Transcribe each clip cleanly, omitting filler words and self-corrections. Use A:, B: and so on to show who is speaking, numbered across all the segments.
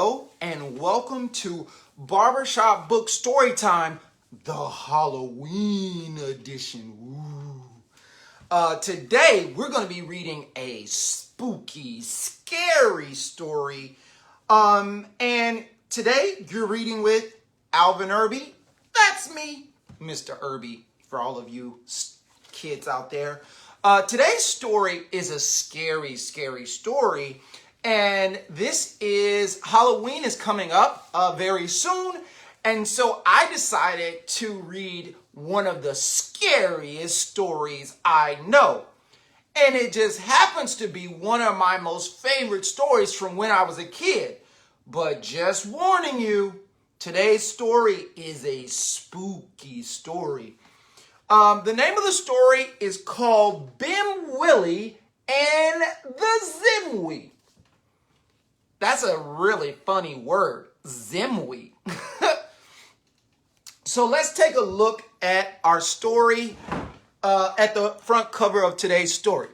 A: Hello and welcome to Barbershop Books Storytime, the Halloween edition. Today we're going to be reading a spooky, scary story. And today you're reading with Alvin Irby. That's me, Mr. Irby, for all of you kids out there. Today's story is a scary, scary story. And this is, Halloween is coming up very soon. And so I decided to read one of the scariest stories I know. And it just happens to be one of my most favorite stories from when I was a kid. But just warning you, today's story is a spooky story. The name of the story is called Bim Willie and the Zimwi. That's a really funny word, Zimwi. So let's take a look at our story at the front cover of today's story.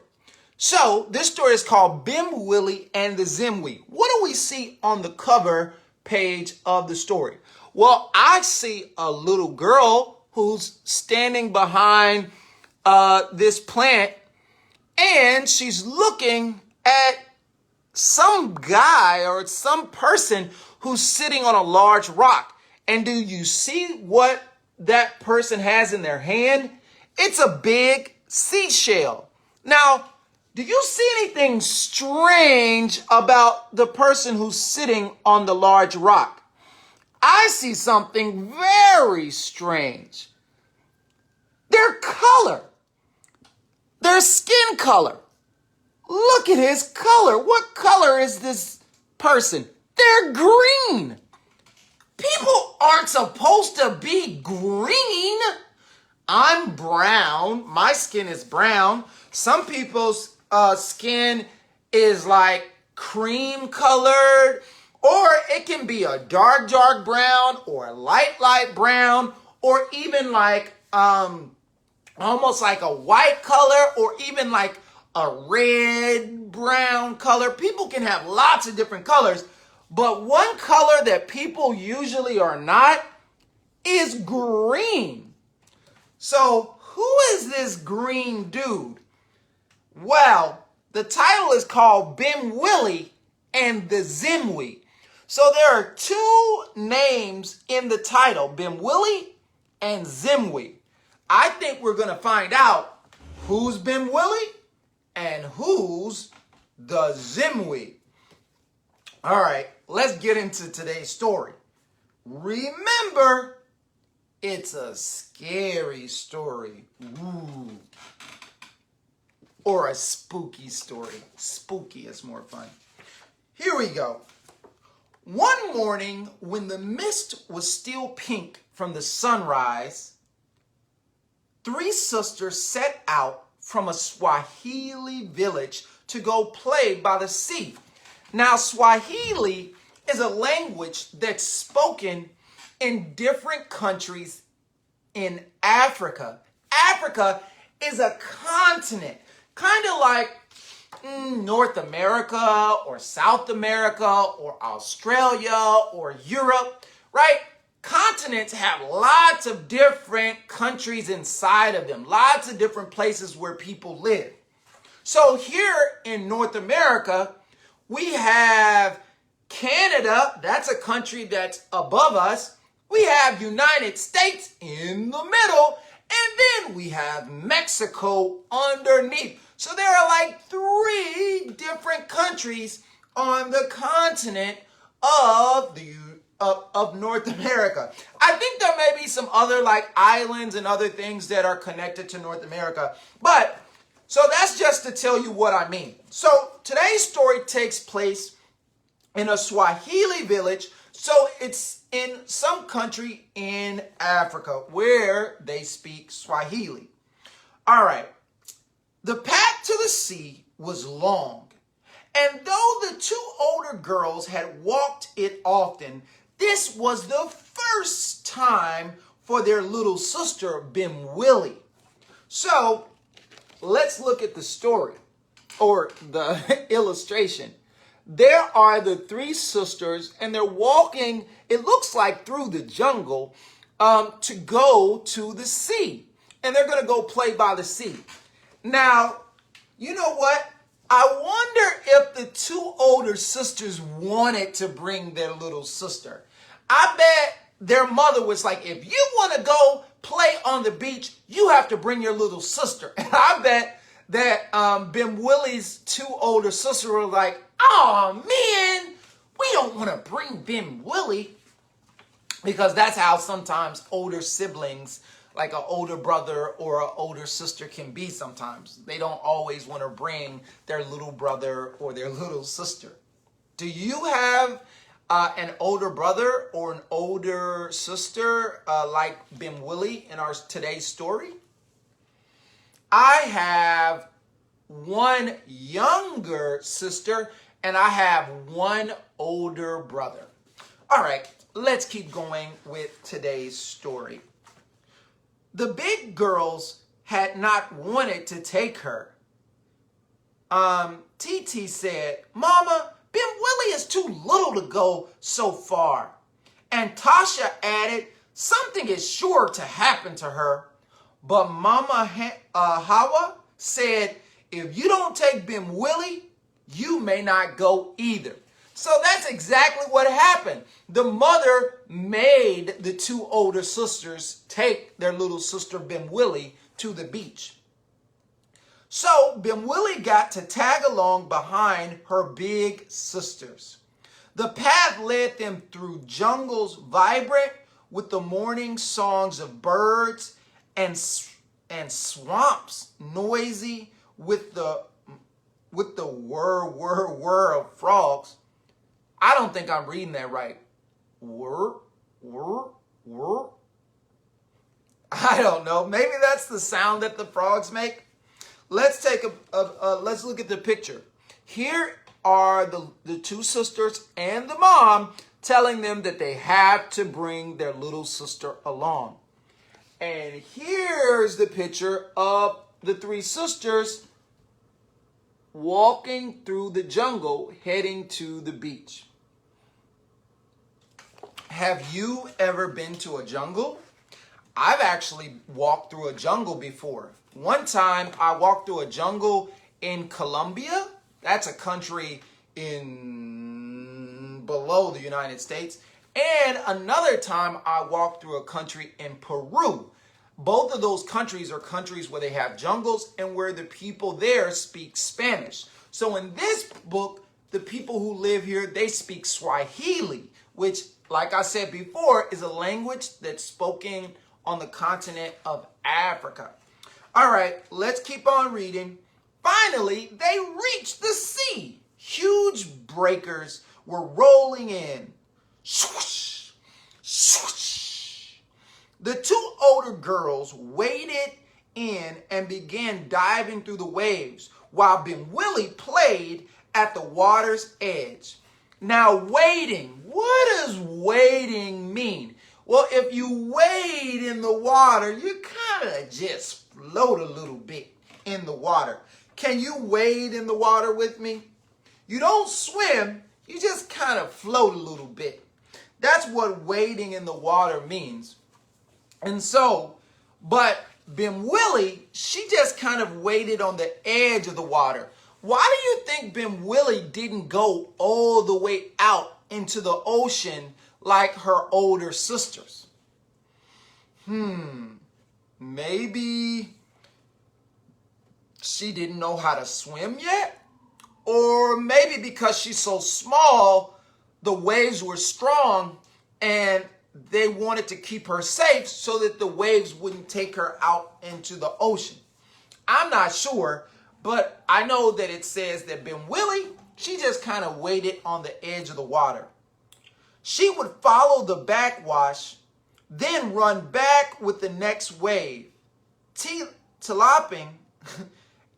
A: So this story is called Bim Willie and the Zimwi. What do we see on the cover page of the story? Well, I see a little girl who's standing behind this plant, and she's looking at some guy or some person who's sitting on a large rock. And do you see what that person has in their hand? It's a big seashell. Now, do you see anything strange about the person who's sitting on the large rock? I see something very strange. Their color, their skin color. Look at his color. What color is this person? They're green. People aren't supposed to be green. I'm brown. My skin is brown. Some people's skin is like cream colored, or it can be a dark, dark brown, or a light, light brown, or even like almost like a white color, or even like a red, brown color. People can have lots of different colors, but one color that people usually are not is green. So who is this green dude? Well, the title is called Bim Willie and the Zimwi. So there are two names in the title, Bim Willie and Zimwi. I think we're going to find out who's Bim Willie and who's the Zimwi. All right, let's get into today's story. Remember, it's a scary story. Ooh. Or a spooky story. Spooky is more fun. Here we go. One morning, when the mist was still pink from the sunrise, three sisters set out from a Swahili village to go play by the sea. Now, Swahili is a language that's spoken in different countries in Africa. Africa is a continent, kind of like North America or South America or Australia or Europe, right? Continents have lots of different countries inside of them, lots of different places where people live. So here in North America, we have Canada, that's a country that's above us. We have United States in the middle, and then we have Mexico underneath. So there are like three different countries on the continent of North America. I think there may be some other like islands and other things that are connected to North America. But so that's just to tell you what I mean. So today's story takes place in a Swahili village. So it's in some country in Africa where they speak Swahili. All right. The path to the sea was long. And though the two older girls had walked it often, this was the first time for their little sister, Bim Willie. So let's look at the story or the illustration. there are the three sisters, and they're walking, it looks like through the jungle, to go to the sea. And they're going to go play by the sea. Now, you know what? I wonder if the two older sisters wanted to bring their little sister. I bet their mother was like, if you want to go play on the beach, you have to bring your little sister. And I bet that Bimwili's two older sisters were like, oh man, we don't want to bring Bimwili. Because that's how sometimes older siblings, like an older brother or an older sister, can be sometimes. They don't always want to bring their little brother or their little sister. Do you have an older brother or an older sister like Bimwili in our today's story? I have one younger sister and I have one older brother. All right, let's keep going with today's story. The big girls had not wanted to take her. TT said, Mama, Bimwili is too little to go so far. And Tasha added, something is sure to happen to her. But Mama Hawa said, if you don't take Bimwili, you may not go either. So that's exactly what happened. The mother made the two older sisters take their little sister Bimwili to the beach. So Bimwili got to tag along behind her big sisters. The path led them through jungles vibrant with the morning songs of birds and swamps noisy with the whir of frogs. I don't think I'm reading that right. Whir. I don't know. Maybe that's the sound that the frogs make. Let's take let's look at the picture. Here are the two sisters and the mom telling them that they have to bring their little sister along. And here's the picture of the three sisters walking through the jungle heading to the beach. Have you ever been to a jungle? I've actually walked through a jungle before. One time I walked through a jungle in Colombia. That's a country below the United States. And another time I walked through a country in Peru. Both of those countries are countries where they have jungles and where the people there speak Spanish. So in this book, the people who live here, they speak Swahili, which, like I said before, is a language that's spoken on the continent of Africa. All right, let's keep on reading. Finally, they reached the sea. Huge breakers were rolling in. Swoosh, swoosh. The two older girls waded in and began diving through the waves while Bimwili played at the water's edge. Now, wading. What does wading mean? Well, if you wade in the water, you kind of just float a little bit in the water. Can you wade in the water with me? You don't swim, you just kind of float a little bit. That's what wading in the water means. And so, but Bimwili, she just kind of waded on the edge of the water. Why do you think Bimwili didn't go all the way out into the ocean like her older sisters? Maybe she didn't know how to swim yet? Or maybe because she's so small, the waves were strong and they wanted to keep her safe so that the waves wouldn't take her out into the ocean. I'm not sure, but I know that it says that Bimwili, she just kind of waded on the edge of the water. She would follow the backwash, then run back with the next wave, tilaping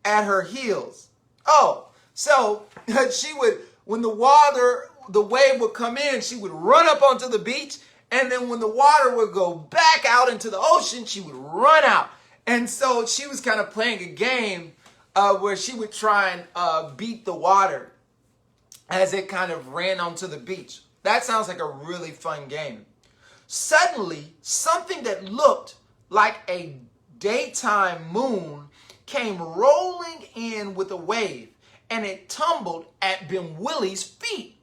A: at her heels. Oh, so she would, when the wave would come in, she would run up onto the beach, and then when the water would go back out into the ocean, she would run out. And so she was kind of playing a game where she would try and beat the water. as it kind of ran onto the beach. That sounds like a really fun game. Suddenly, something that looked like a daytime moon came rolling in with a wave, and it tumbled at Bimwili's feet.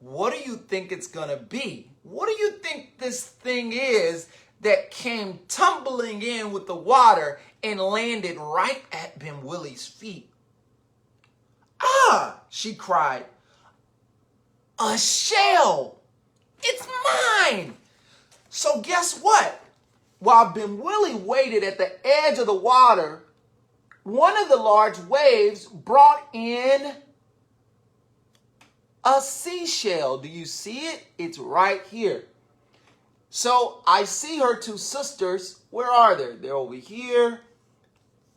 A: What do you think it's gonna be? What do you think this thing is that came tumbling in with the water and landed right at Bimwili's feet? Ah, she cried. A shell! It's mine! So guess what? While Bimwili waited at the edge of the water, one of the large waves brought in a seashell. Do you see it? It's right here. So I see her two sisters. Where are they? They're over here.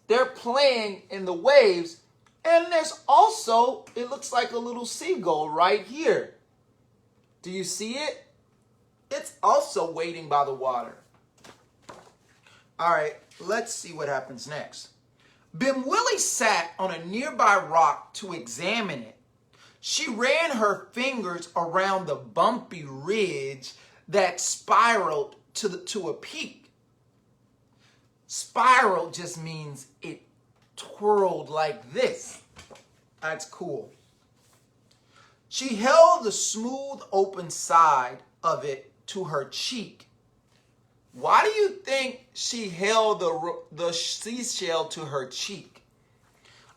A: They're playing in the waves. And there's also, it looks like a little seagull right here. Do you see it? It's also waiting by the water. All right, let's see what happens next. Bimwili sat on a nearby rock to examine it. She ran her fingers around the bumpy ridge that spiraled to a peak. Spiral just means it twirled like this. That's cool. She held the smooth open side of it to her cheek. Why do you think she held the seashell to her cheek?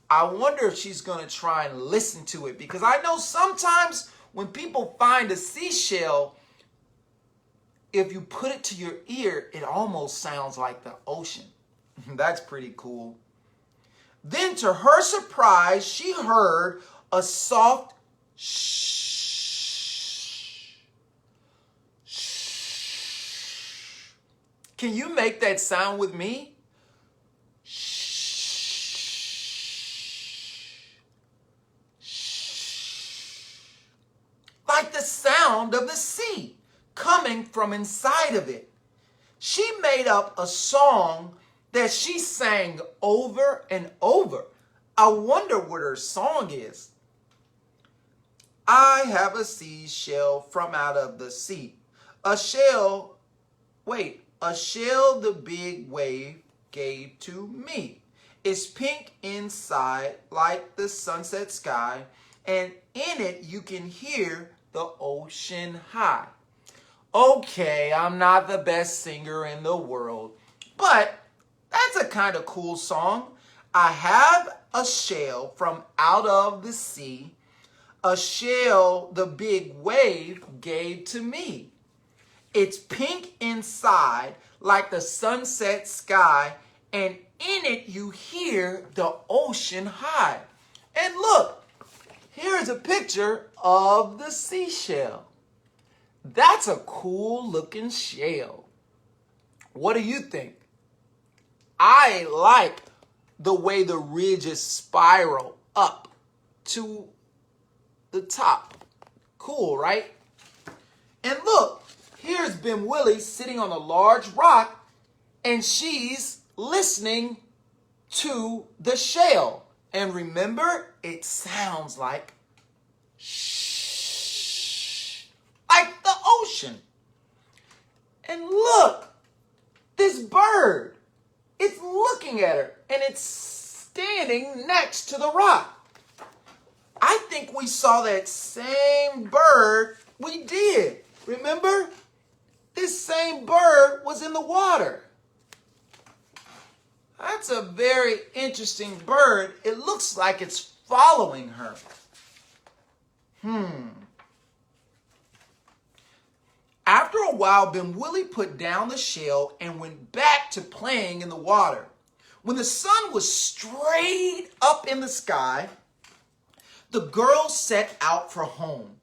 A: I wonder if she's going to try and listen to it, because I know sometimes when people find a seashell, if you put it to your ear, it almost sounds like the ocean. That's pretty cool. Then to her surprise, she heard a soft shh. Shh. Can you make that sound with me? Like the sound of the sea coming from inside of it. She made up a song that she sang over and over. I wonder what her song is. I have a seashell from out of the sea. A shell the big wave gave to me. It's pink inside like the sunset sky, and in it you can hear the ocean high. Okay, I'm not the best singer in the world, but that's a kind of cool song. I have a shell from out of the sea, a shell the big wave gave to me. It's pink inside like the sunset sky, and in it you hear the ocean high. And look, here's a picture of the seashell. That's a cool looking shell. What do you think? I like the way the ridges spiral up to the top. Cool, right? And look, here's Bimwili sitting on a large rock, and she's listening to the shell. And remember, it sounds like shh, like the ocean. And look, this bird, it's looking at her, and it's standing next to the rock. I think we saw that same bird. We did. Remember? This same bird was in the water. That's a very interesting bird. It looks like it's following her. After a while, Bimwili put down the shell and went back to playing in the water. When the sun was straight up in the sky, the girls set out for home.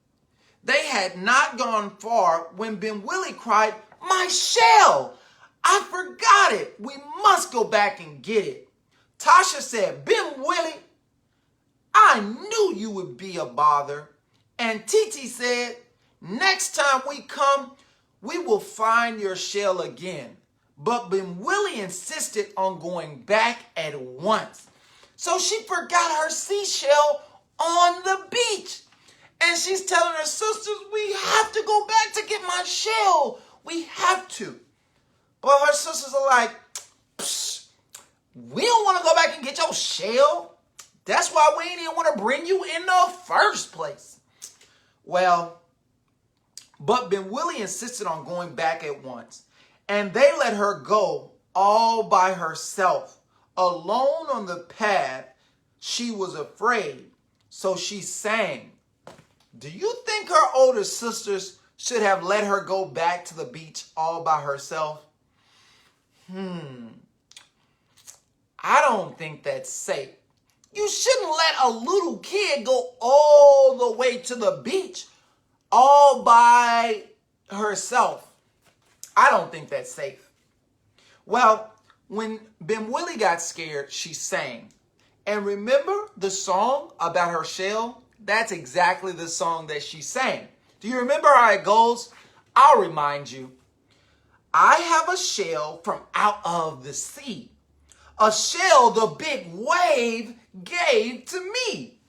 A: They had not gone far when Bimwili cried, "My shell! I forgot it. We must go back and get it." Tasha said, "Bimwili, I knew you would be a bother." And Titi said, "Next time we come, we will find your shell again." But Bimwili insisted on going back at once. So she forgot her seashell on the beach. And she's telling her sisters, we have to go back to get my shell. We have to. But her sisters are like, psst, we don't want to go back and get your shell. That's why we ain't even want to bring you in the first place. Well, but Bimwili insisted on going back at once. And they let her go all by herself, alone on the path. She was afraid, so she sang. Do you think her older sisters should have let her go back to the beach all by herself? I don't think that's safe. You shouldn't let a little kid go all the way to the beach all by herself. I don't think that's safe. Well, when Bimwili got scared, she sang. And remember the song about her shell? That's exactly the song that she sang. Do you remember how it goes? I'll remind you. I have a shell from out of the sea. A shell the big wave gave to me.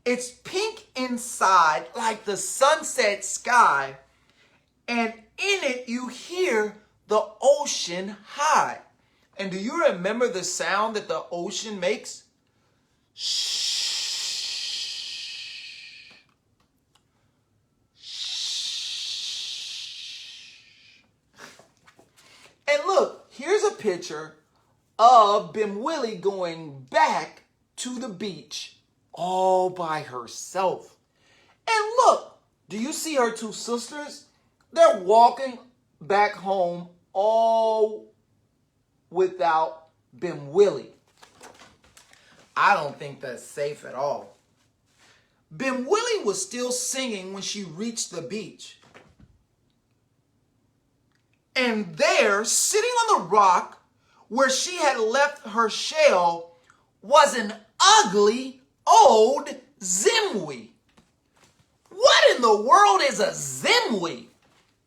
A: It's pink inside like the sunset sky. And in it you hear the ocean high. And do you remember the sound that the ocean makes? Shh. And look, here's a picture of Bimwili going back to the beach all by herself. And look, do you see her two sisters? They're walking back home all without Bimwili. I don't think that's safe at all. Bimwili was still singing when she reached the beach. And there, sitting on the rock where she had left her shell, was an ugly old Zimwi. What in the world is a Zimwi?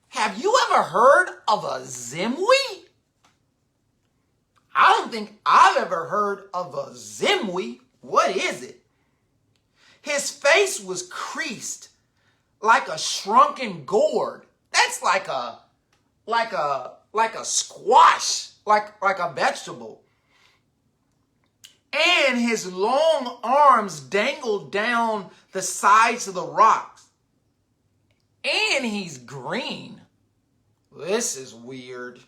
A: Have you ever heard of a Zimwi? I don't think I've ever heard of a Zimwi. What is it? His face was creased like a shrunken gourd. That's like a squash, like a vegetable. And his long arms dangled down the sides of the rocks. And he's green. This is weird.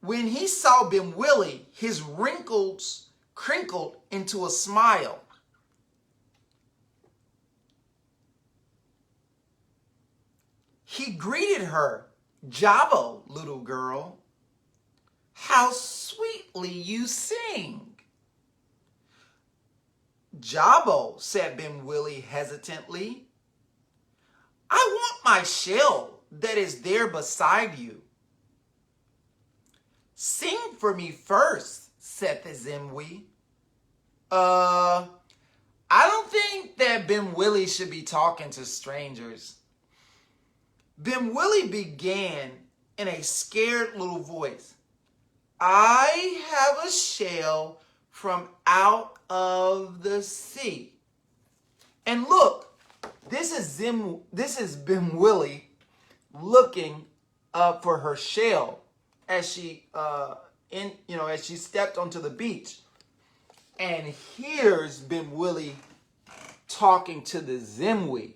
A: When he saw Bimwili, his wrinkles crinkled into a smile. He greeted her, "Jabo, little girl, how sweetly you sing." "Jabo," said Bimwili hesitantly, "I want my shell that is there beside you." "Sing for me first," said the Zimwi. I don't think that Bimwili should be talking to strangers." Bimwili began in a scared little voice. "I have a shell from out of the sea." And look, this is Bimwili looking for her shell as she as she stepped onto the beach. And here's Bimwili talking to the Zimwi.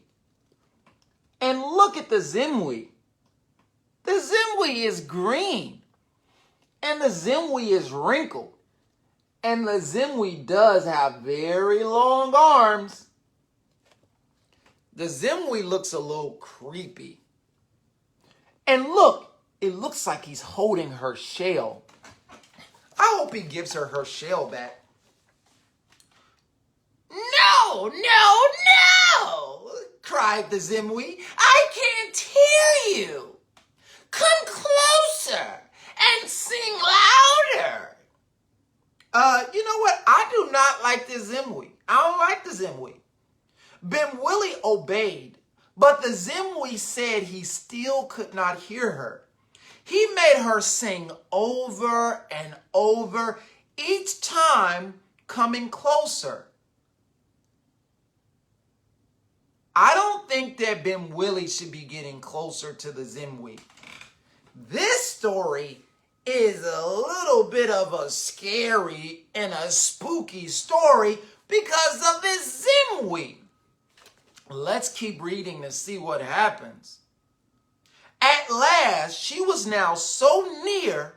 A: And look at the Zimwi. The Zimwi is green. And the Zimwi is wrinkled. And the Zimwi does have very long arms. The Zimwi looks a little creepy. And look, it looks like he's holding her shell. I hope he gives her her shell back. "No, no, no!" cried the Zimwi. "I can't hear you. Come closer and sing louder." You know what? I do not like the Zimwi. I don't like the Zimwi. Bimwili obeyed, but the Zimwi said he still could not hear her. He made her sing over and over, each time coming closer. I don't think that Bim Willie should be getting closer to the Zimwi. This story is a little bit of a scary and a spooky story because of this Zimwi. Let's keep reading to see what happens. At last, she was now so near,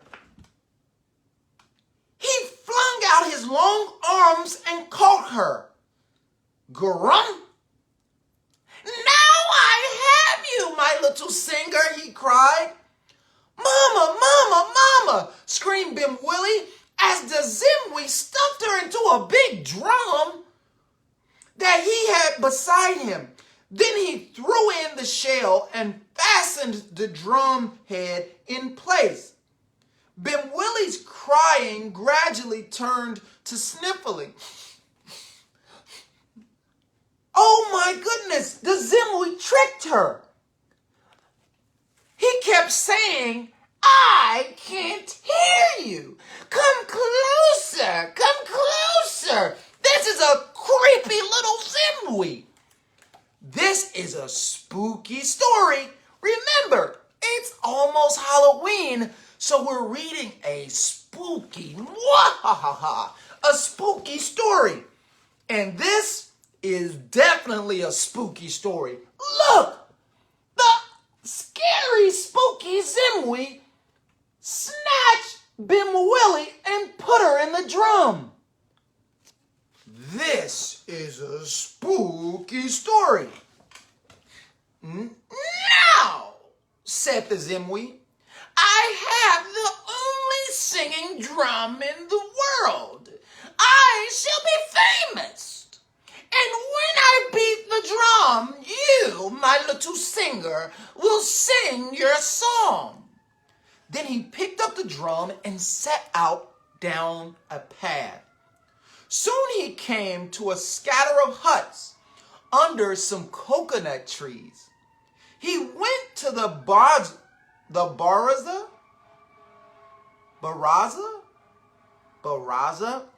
A: he flung out his long arms and caught her. Grum! Now I have you, my little singer, he cried. Mama, mama, mama, screamed Bim Willie as the Zimwi stuffed her into a big drum that he had beside him. Then he threw in the shell and fastened the drum head in place. Bim Willie's crying gradually turned to sniffling. Oh my goodness, the Zimwi tricked her. He kept saying, I can't hear you. Come closer, come closer. This is a creepy little Zimwi. This is a spooky story. Remember, it's almost Halloween, so we're reading a spooky story. And this is definitely a spooky story. Look, the scary, spooky Zimwi snatched Bim Willie and put her in the drum. This is a spooky story. Now, said the Zimwi, I have the only singing drum in the world. I shall be famous. And when I beat the drum, you, my little singer, will sing your song. Then he picked up the drum and set out down a path. Soon he came to a scatter of huts under some coconut trees. He went to the baraza?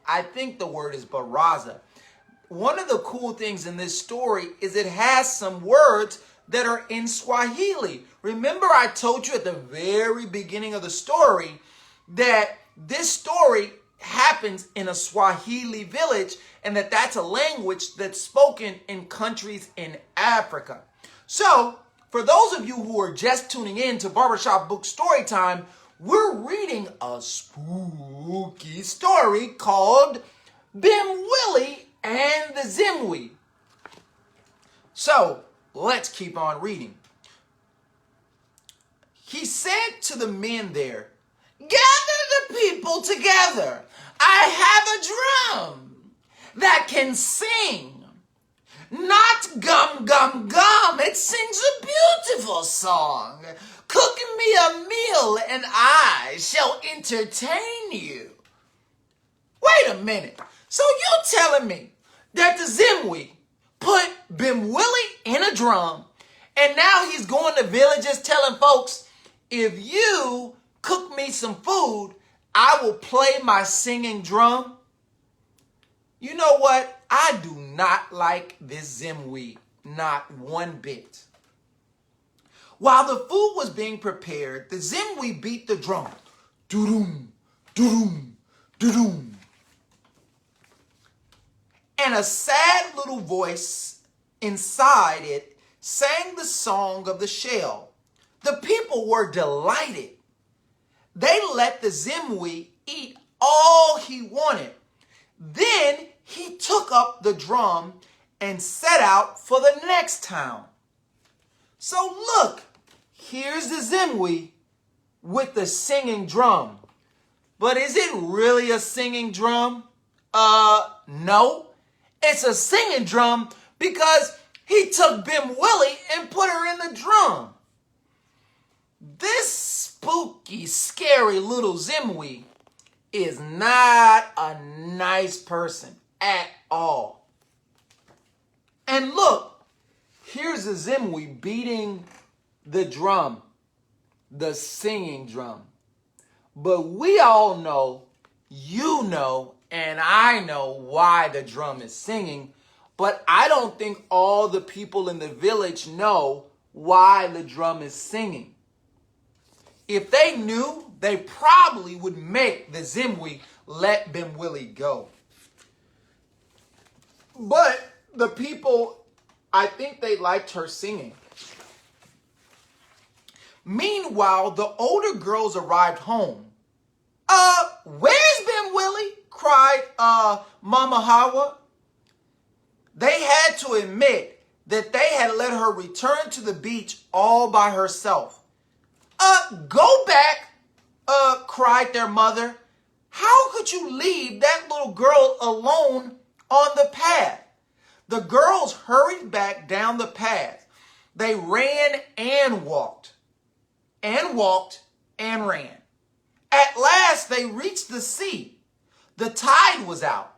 A: I think the word is baraza. One of the cool things in this story is it has some words that are in Swahili. Remember I told you at the very beginning of the story that this story happens in a Swahili village and that's a language that's spoken in countries in Africa. So, for those of you who are just tuning in to Barbershop Books Story Time, we're reading a spooky story called Bim Willie and the Zimwi. So, let's keep on reading. He said to the men there, gather the people together. I have a drum that can sing. Not gum, gum, gum. It sings a beautiful song. Cook me a meal and I shall entertain you. Wait a minute. So you're telling me that the Zimwi put Bim Willie in a drum and now he's going to villages telling folks, if you cook me some food, I will play my singing drum? You know what? I do not like this Zimwi, not one bit. While the food was being prepared, the Zimwi beat the drum. Doo-doom, doo-doom, doo-doom. And a sad little voice inside it sang the song of the shell. The people were delighted. They let the Zimwi eat all he wanted. Then he took up the drum and set out for the next town. So look, here's the Zimwi with the singing drum. But is it really a singing drum? No. It's a singing drum because he took Bim Willie and put her in the drum. This spooky, scary little Zimwi is not a nice person at all. And look, here's the Zimwi beating the drum, the singing drum. But we all know, you know, and I know why the drum is singing. But I don't think all the people in the village know why the drum is singing. If they knew, they probably would make the Zimwi let Bimwili go. But the people, I think they liked her singing. Meanwhile, the older girls arrived home. Where's Bimwili? Cried Mama Hawa. They had to admit that they had let her return to the beach all by herself. Go back, cried their mother. How could you leave that little girl alone on the path? The girls hurried back down the path. They ran and walked and ran. At last, they reached the sea. The tide was out.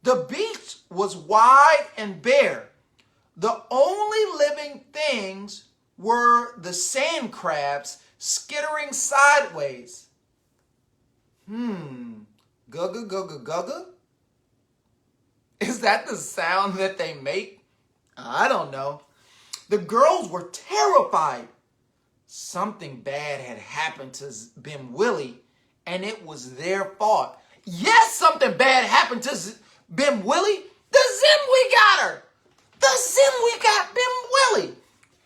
A: The beach was wide and bare. The only living things were the sand crabs skittering sideways. Gugga, gugga, gugga? Is that the sound that they make? I don't know. The girls were terrified. Something bad had happened to Bimwili, and it was their fault. Yes, something bad happened to Bimwili. The Zimwi got her. The Zimwi got Bimwili.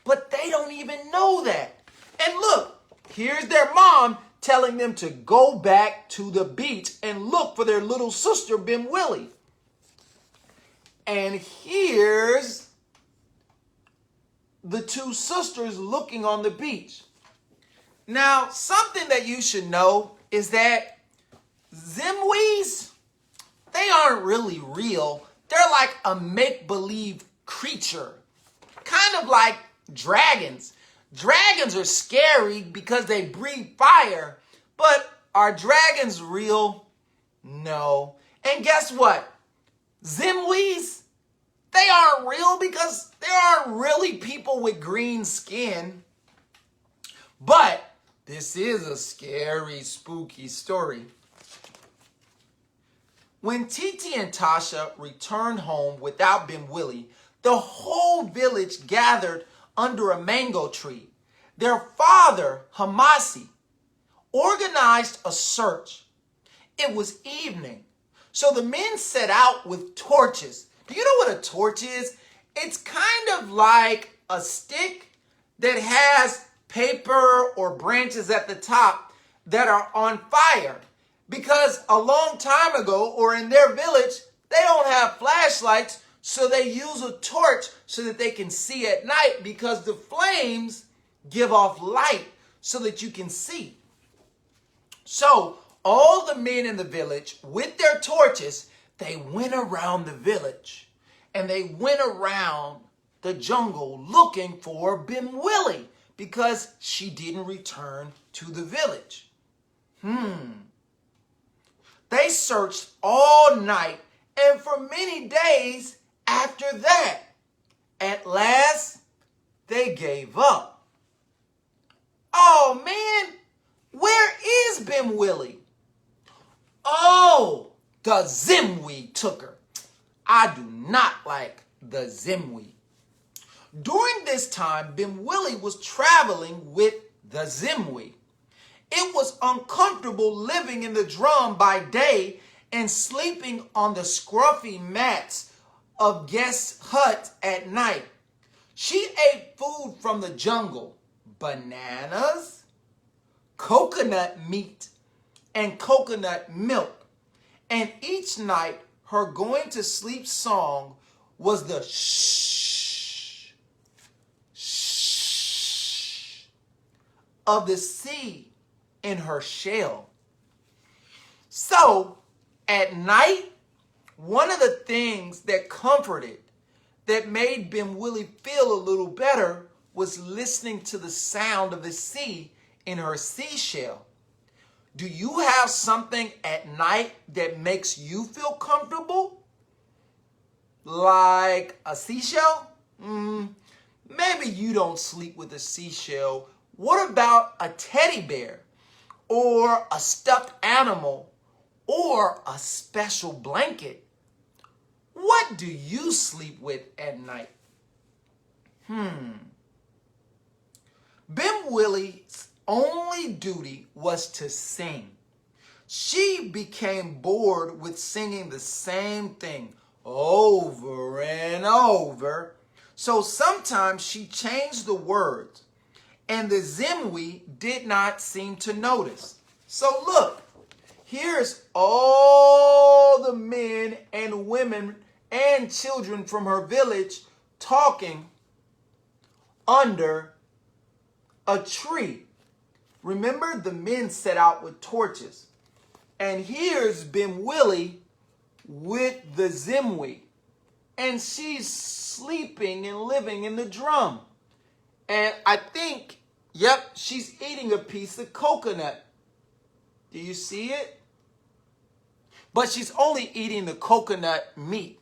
A: But they don't even know that. And look, here's their mom telling them to go back to the beach and look for their little sister, Bimwili. And here's the two sisters looking on the beach. Now, something that you should know is that Zimwis, they aren't really real. They're like a make-believe creature, kind of like dragons. Dragons are scary because they breathe fire, but are dragons real? No. And guess what? Zimwis, they aren't real because there aren't really people with green skin. But this is a scary, spooky story. When Titi and Tasha returned home without Bimwili, the whole village gathered under a mango tree. Their father, Hamasi, organized a search. It was evening, so the men set out with torches. Do you know what a torch is? It's kind of like a stick that has paper or branches at the top that are on fire. Because a long time ago, or in their village, they don't have flashlights, so they use a torch so that they can see at night, because the flames give off light so that you can see. So all the men in the village with their torches, they went around the village and they went around the jungle looking for Bimwili because she didn't return to the village. They searched all night and for many days after that. At last, they gave up. Oh man, where is Bimwili? Oh, the Zimwi took her. I do not like the Zimwi. During this time, Bimwili was traveling with the Zimwi. It was uncomfortable living in the drum by day and sleeping on the scruffy mats of guest huts at night. She ate food from the jungle, bananas, coconut meat, and coconut milk. And each night, her going to sleep song was the shh, shh of the sea in her shell. So, at night, one of the things that comforted, that made Bimwili feel a little better, was listening to the sound of the sea in her seashell. Do you have something at night that makes you feel comfortable? Like a seashell? Maybe you don't sleep with a seashell. What about a teddy bear? Or a stuffed animal? Or a special blanket? What do you sleep with at night? Bimwili's only duty was to sing. She became bored with singing the same thing over and over. So sometimes she changed the words, and the Zimwi did not seem to notice. So look, here's all the men and women and children from her village talking under a tree. Remember, the men set out with torches. And here's Bimwili with the Zimwi. And she's sleeping and living in the drum. And I think, yep, she's eating a piece of coconut. Do you see it? But she's only eating the coconut meat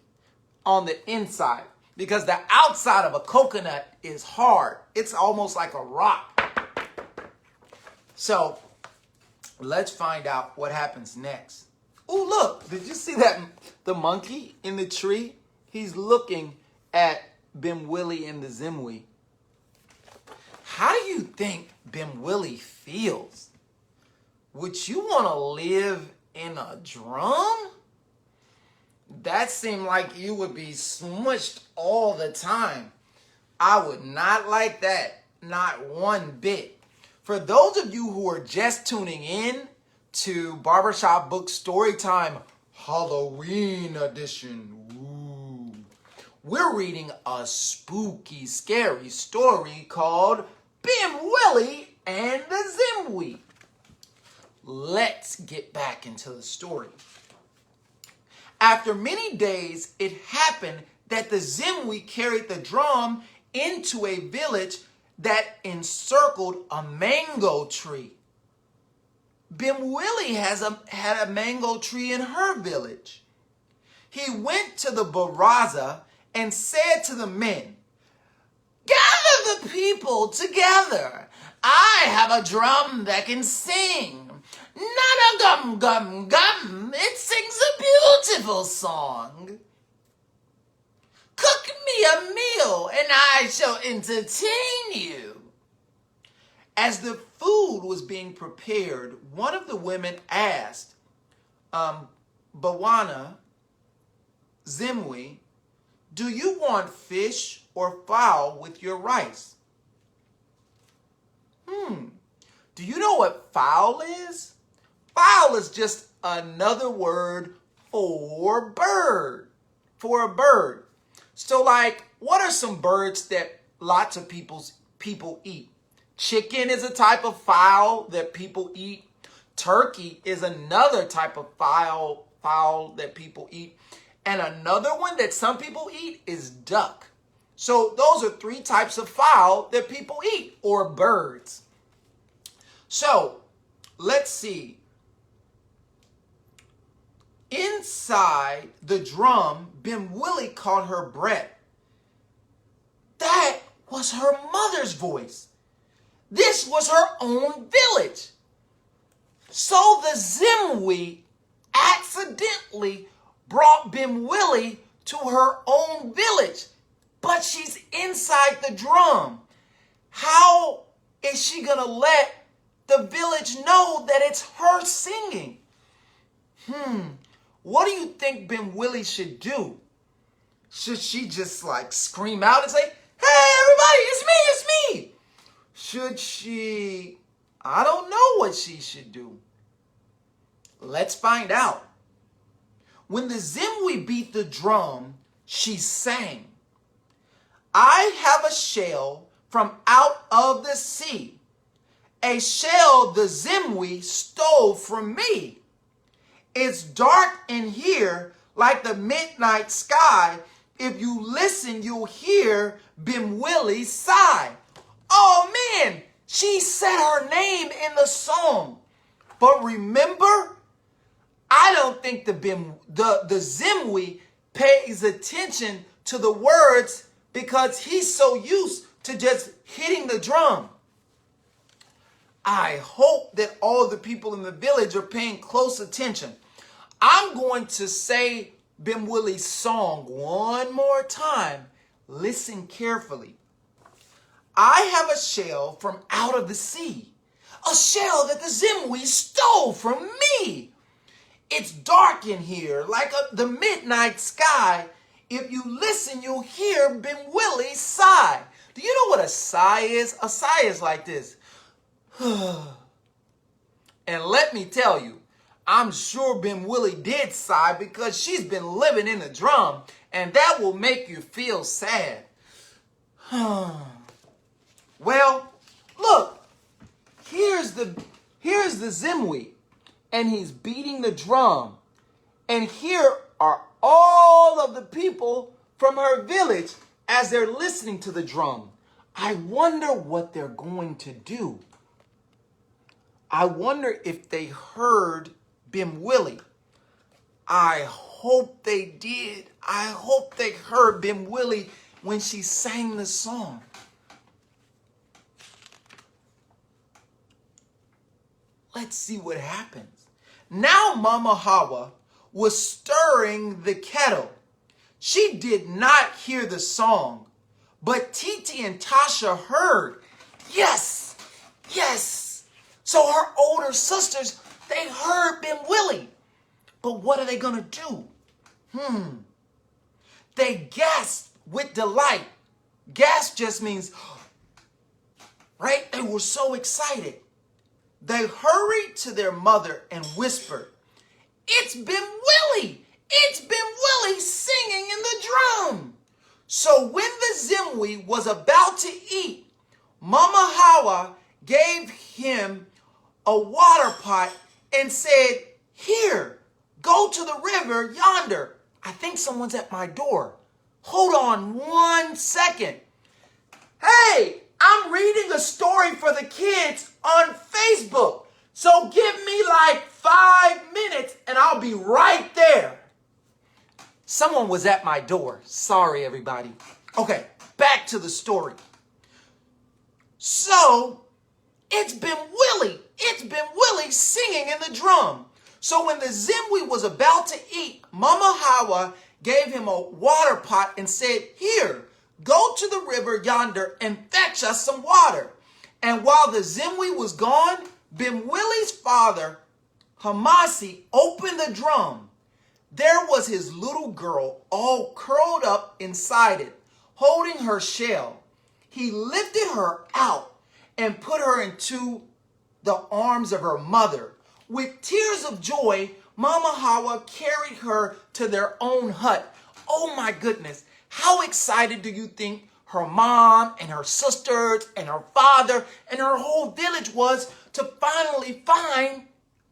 A: on the inside, because the outside of a coconut is hard. It's almost like a rock. So let's find out what happens next. Oh, look, did you see that? The monkey in the tree? He's looking at Bimwili and the Zimwi. How do you think Bimwili feels? Would you want to live in a drum? That seemed like you would be smushed all the time. I would not like that, not one bit. For those of you who are just tuning in to Barbershop Books Storytime Halloween edition, we're reading a spooky, scary story called Bimwili and the Zimwi. Let's get back into the story. After many days, it happened that the Zimwi carried the drum into a village that encircled a mango tree. Bimwili had a mango tree in her village. He went to the baraza and said to the men, "Gather the people together. I have a drum that can sing. Not a gum gum gum. It sings a beautiful song. Cook me a meal and I shall entertain you." As the food was being prepared, one of the women asked Bawana, Zimwi, "Do you want fish or fowl with your rice?" Do you know what fowl is? Fowl is just another word for bird. For a bird. So like, what are some birds that lots of people eat? Chicken is a type of fowl that people eat. Turkey is another type of fowl that people eat. And another one that some people eat is duck. So those are three types of fowl that people eat, or birds. So let's see. Inside the drum, Bimwili caught her breath. That was her mother's voice. This was her own village. So the Zimwi accidentally brought Bimwili to her own village, but she's inside the drum. How is she gonna let the village know that it's her singing? What do you think Bimwili should do? Should she just like scream out and say, "Hey everybody, it's me"? Should she, I don't know what she should do. Let's find out. When the Zimwi beat the drum, she sang, "I have a shell from out of the sea, a shell the Zimwi stole from me. It's dark in here like the midnight sky. If you listen, you'll hear Bimwili sigh." Oh man, she said her name in the song. But remember, I don't think the Zimwi pays attention to the words because he's so used to just hitting the drum. I hope that all the people in the village are paying close attention. I'm going to say Bimwili's song one more time. Listen carefully. I have a shell from out of the sea, a shell that the Zimwi stole from me. It's dark in here like the midnight sky. If you listen, you'll hear Bimwili sigh. Do you know what a sigh is? A sigh is like this. And let me tell you, I'm sure Bimwili did sigh because she's been living in the drum, and that will make you feel sad. Well, look, here's the Zimwi, and he's beating the drum. And here are all of the people from her village as they're listening to the drum. I wonder what they're going to do. I wonder if they heard Bimwili. I hope they did. I hope they heard Bimwili when she sang the song. Let's see what happens. Now Mama Hawa was stirring the kettle. She did not hear the song, but Titi and Tasha heard. Yes, yes. So her older sisters, they heard Bimwili. But what are they going to do? They gasped with delight. Gasp just means, right? They were so excited. They hurried to their mother and whispered, "It's Bimwili! It's Bimwili singing in the drum!" So when the Zimwi was about to eat, Mama Hawa gave him a water pot and said, "Here, go to the river yonder. I think someone's at my door. Hold on 1 second. Hey, I'm reading a story for the kids on Facebook. So give me like 5 minutes and I'll be right there." Someone was at my door. Sorry, everybody. Okay, back to the story. So it's Bimwili. It's Bimwili singing in the drum. So when the Zimwi was about to eat, Mama Hawa gave him a water pot and said, "Here, go to the river yonder and fetch us some water." And while the Zimwi was gone, Bimwili's father, Hamasi, opened the drum. There was his little girl all curled up inside it, holding her shell. He lifted her out and put her into the arms of her mother. With tears of joy, Mama Hawa carried her to their own hut. Oh my goodness, how excited do you think her mom and her sisters and her father and her whole village was to finally find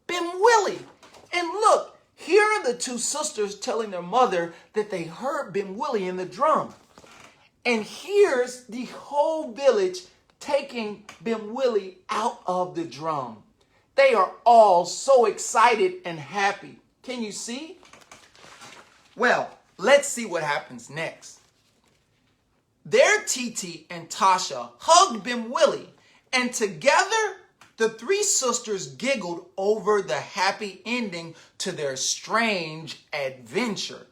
A: Bimwili? And look, here are the two sisters telling their mother that they heard Bimwili in the drum. And here's the whole village taking Bimwili out of the drum. They are all so excited and happy. Can you see? Well, let's see what happens next. There Titi and Tasha hugged Bimwili, and together the three sisters giggled over the happy ending to their strange adventure.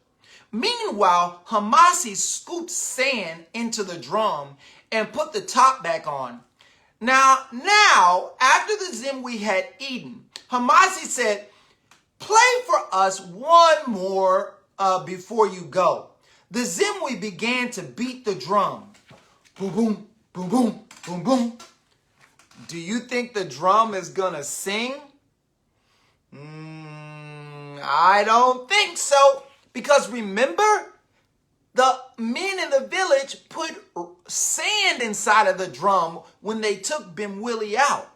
A: Meanwhile, Hamasi scooped sand into the drum and put the top back on. Now, after the Zimwi had eaten, Hamasi said, "Play for us one more before you go." The Zimwi began to beat the drum. Boom, boom, boom, boom, boom, boom. Do you think the drum is gonna sing? I don't think so. Because remember, the men in the village put sand inside of the drum when they took Bimwili out.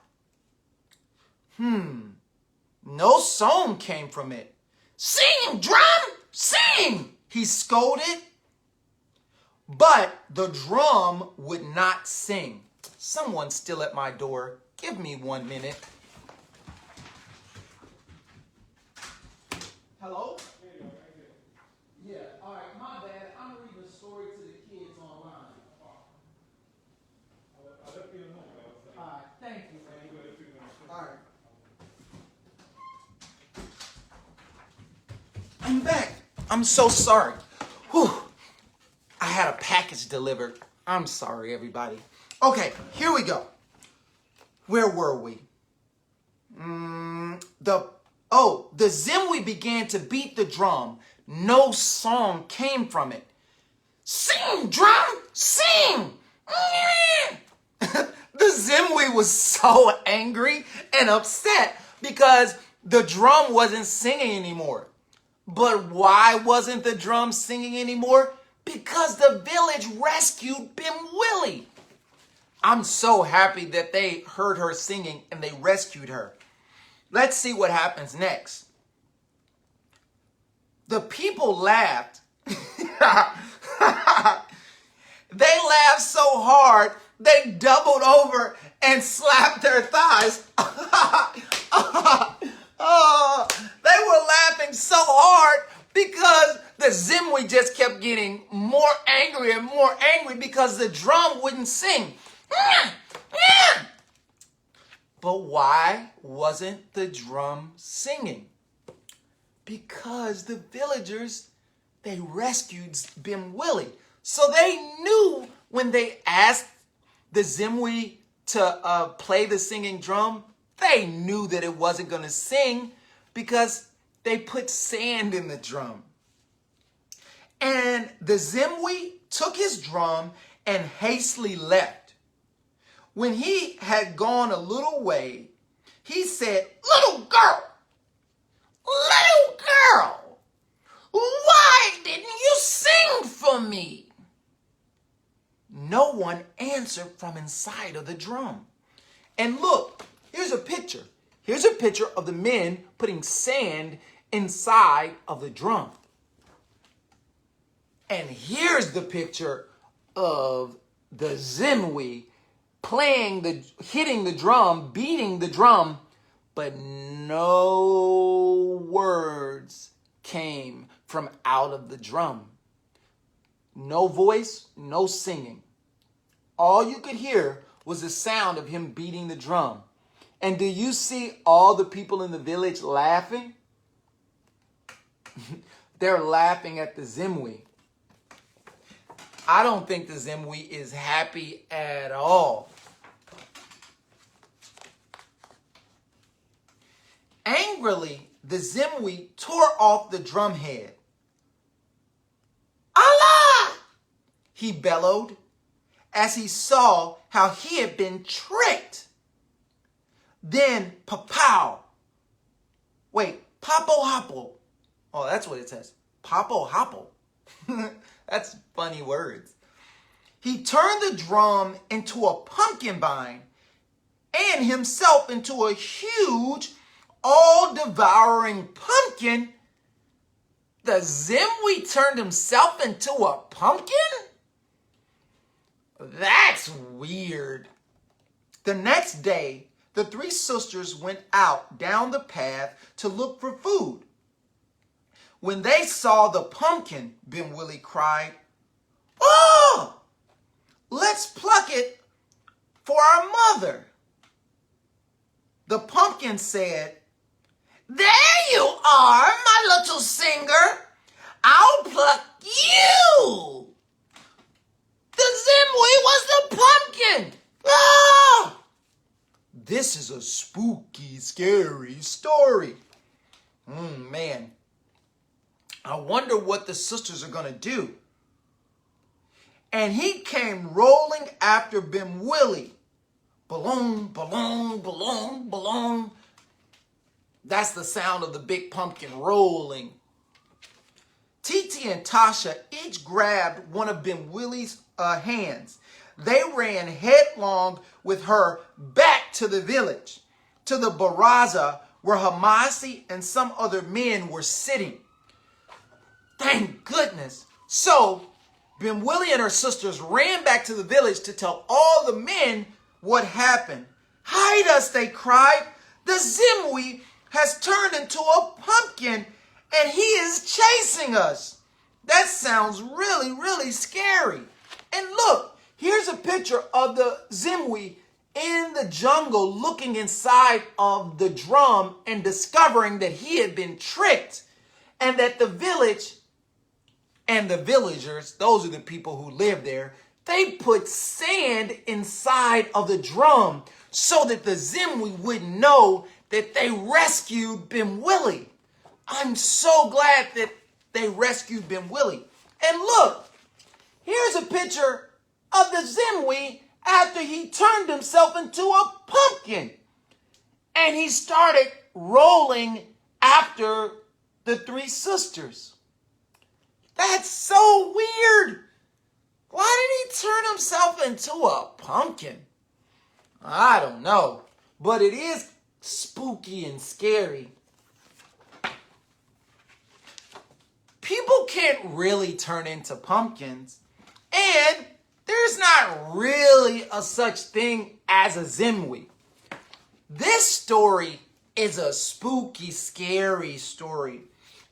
A: No song came from it. "Sing, drum, sing!" he scolded. But the drum would not sing. Someone's still at my door. Give me 1 minute. Hello? Yeah, all right, my bad. I'm reading a story to the kids online.
B: I'll let you know.
A: All right, thank you, man. All right. I'm back. I'm so sorry. Whew. I had a package delivered. I'm sorry, everybody. Okay, here we go. Where were we? The Zimwi began to beat the drum. No song came from it. Sing, drum, sing! The Zimwi was so angry and upset because the drum wasn't singing anymore. But why wasn't the drum singing anymore? Because the village rescued Bim Willie. I'm so happy that they heard her singing and they rescued her. Let's see what happens next. The people laughed. They laughed so hard, they doubled over and slapped their thighs. They were laughing so hard because the Zimwi just kept getting more angry and more angry because the drum wouldn't sing. But why wasn't the drum singing? Because the villagers, they rescued Bim Willie. So they knew when they asked the Zimwi to play the singing drum, they knew that it wasn't going to sing because they put sand in the drum. And the Zimwi took his drum and hastily left. When he had gone a little way, he said, little girl, why didn't you sing for me? No one answered from inside of the drum. And look, here's a picture. Here's a picture of the men putting sand inside of the drum. And here's the picture of the Zimwi hitting the drum, beating the drum, but no words came from out of the drum. No voice, no singing. All you could hear was the sound of him beating the drum. And do you see all the people in the village laughing? They're laughing at the Zimwi. I don't think the Zimwi is happy at all. Angrily, the Zimwi tore off the drum head. Allah! He bellowed as he saw how he had been tricked. Then, papow. Wait, popo hoppo. Oh, that's what it says. Popo hoppo. That's funny words. He turned the drum into a pumpkin vine and himself into a huge, all-devouring pumpkin. The Zimwi turned himself into a pumpkin? That's weird. The next day, the three sisters went out down the path to look for food. When they saw the pumpkin, Bimwili cried, "Oh, let's pluck it for our mother." The pumpkin said, "There you are, my little singer. I'll pluck you." The Zimwi was the pumpkin. Ah! This is a spooky, scary story. Man. I wonder what the sisters are going to do. And he came rolling after Bimwili. Balloon, balloon, balloon, balloon. That's the sound of the big pumpkin rolling. Titi and Tasha each grabbed one of Bimwili's hands. They ran headlong with her back to the village, to the baraza where Hamasi and some other men were sitting. Thank goodness. So, Bimwili and her sisters ran back to the village to tell all the men what happened. "Hide us," they cried. "The Zimwi has turned into a pumpkin and he is chasing us." That sounds really, really scary. And look, here's a picture of the Zimwi in the jungle looking inside of the drum and discovering that he had been tricked and that the village And the villagers, those are the people who live there, they put sand inside of the drum so that the Zimwi wouldn't know that they rescued Bim Willie. I'm so glad that they rescued Bim Willie. And look, here's a picture of the Zimwi after he turned himself into a pumpkin. And he started rolling after the three sisters. That's so weird. Why did he turn himself into a pumpkin? I don't know, but it is spooky and scary. People can't really turn into pumpkins, and there's not really a such thing as a Zimwi. This story is a spooky, scary story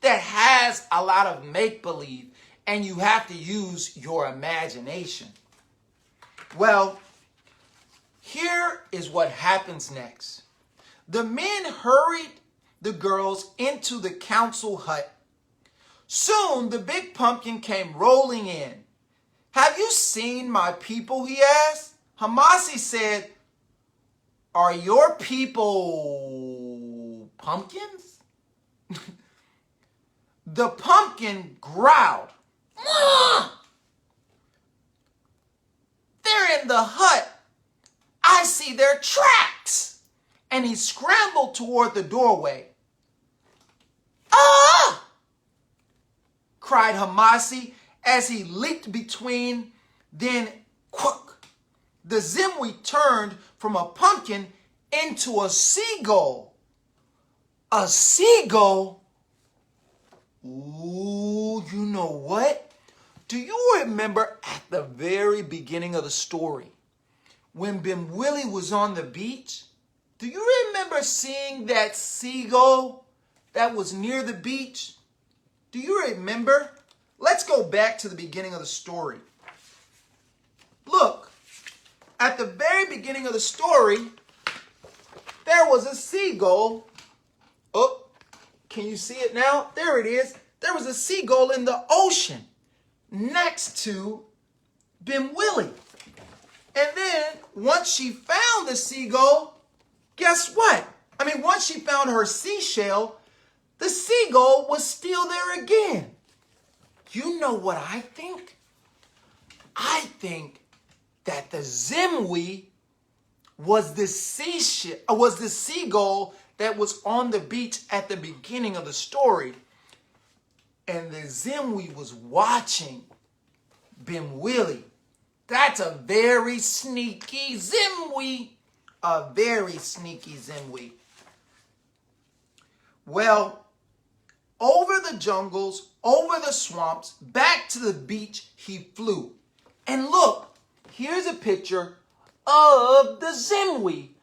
A: that has a lot of make-believe, and you have to use your imagination. Well, here is what happens next. The men hurried the girls into the council hut. Soon the big pumpkin came rolling in. "Have you seen my people?" he asked. Hamasi said, "Are your people pumpkins?" The pumpkin growled. "They're in the hut. I see their tracks." And he scrambled toward the doorway. "Ah!" cried Hamasi as he leaped between. Then, quack, the Zimwi turned from a pumpkin into a seagull. A seagull? Ooh, you know what? Do you remember at the very beginning of the story when Bimwili was on the beach? Do you remember seeing that seagull that was near the beach? Do you remember? Let's go back to the beginning of the story. Look, at the very beginning of the story, there was a seagull. Oh, can you see it now? There it is. There was a seagull in the ocean next to Bimwili. And then once she found the seagull, guess what? Once she found her seashell, the seagull was still there again. You know what I think? I think that the Zimwi was the seagull that was on the beach at the beginning of the story. And the Zimwi was watching Bimwili. That's a very sneaky Zimwi. A very sneaky Zimwi. Well, over the jungles, over the swamps, back to the beach he flew. And look, here's a picture of the Zimwi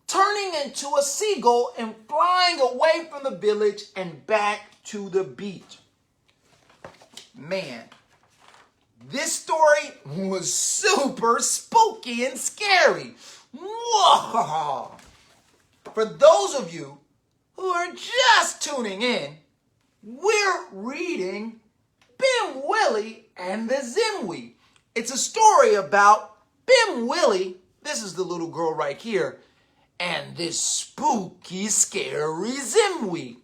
A: turning into a seagull and flying away from the village and back to the beach. Man, this story was super spooky and scary. Whoa! For those of you who are just tuning in, we're reading Bimwili and the Zimwi. It's a story about Bimwili, this is the little girl right here, and this spooky, scary Zimwi.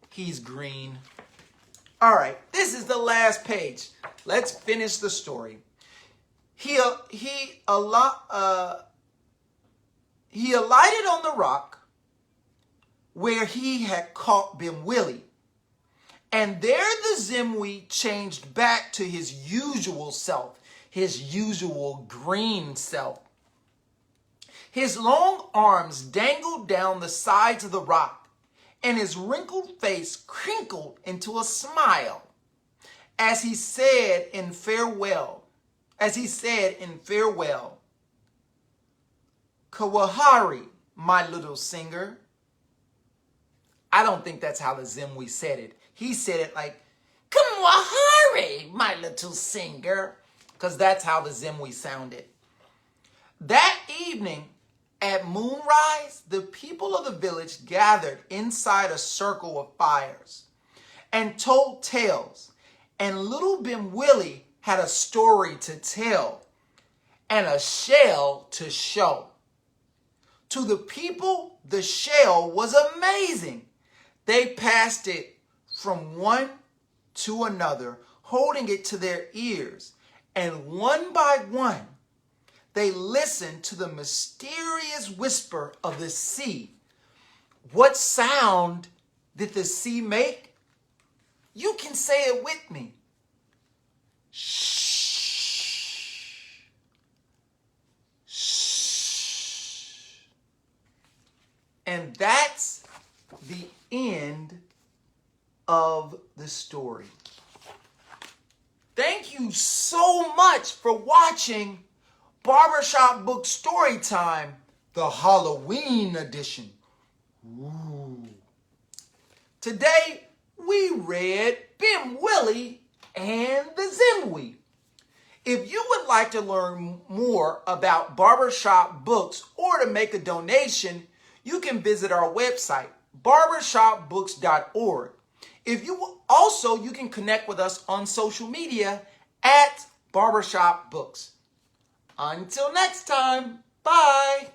A: He's green. All right, this is the last page. Let's finish the story. He alighted on the rock where he had caught Bimwili. And there the Zimwi changed back to his usual self, his usual green self. His long arms dangled down the sides of the rock, and his wrinkled face crinkled into a smile as he said in farewell, "Kawahari, my little singer." I don't think that's how the Zimwi said it. He said it like, "Kawahari, my little singer," because that's how the Zimwi sounded. That evening, at moonrise, the people of the village gathered inside a circle of fires and told tales And little Bim Willie had a story to tell and a shell to show. To the people, the shell was amazing. They passed it from one to another, holding it to their ears. And one by one, they listened to the mysterious whisper of the sea. What sound did the sea make? You can say it with me. Shh. And that's the end of the story. Thank you so much for watching Barbershop Book Storytime, the Halloween edition. Ooh. Today, we read Bim Willie and the Zimwi. If you would like to learn more about Barbershop Books or to make a donation, you can visit our website, barbershopbooks.org. You can connect with us on social media at Barbershop Books. Until next time, bye.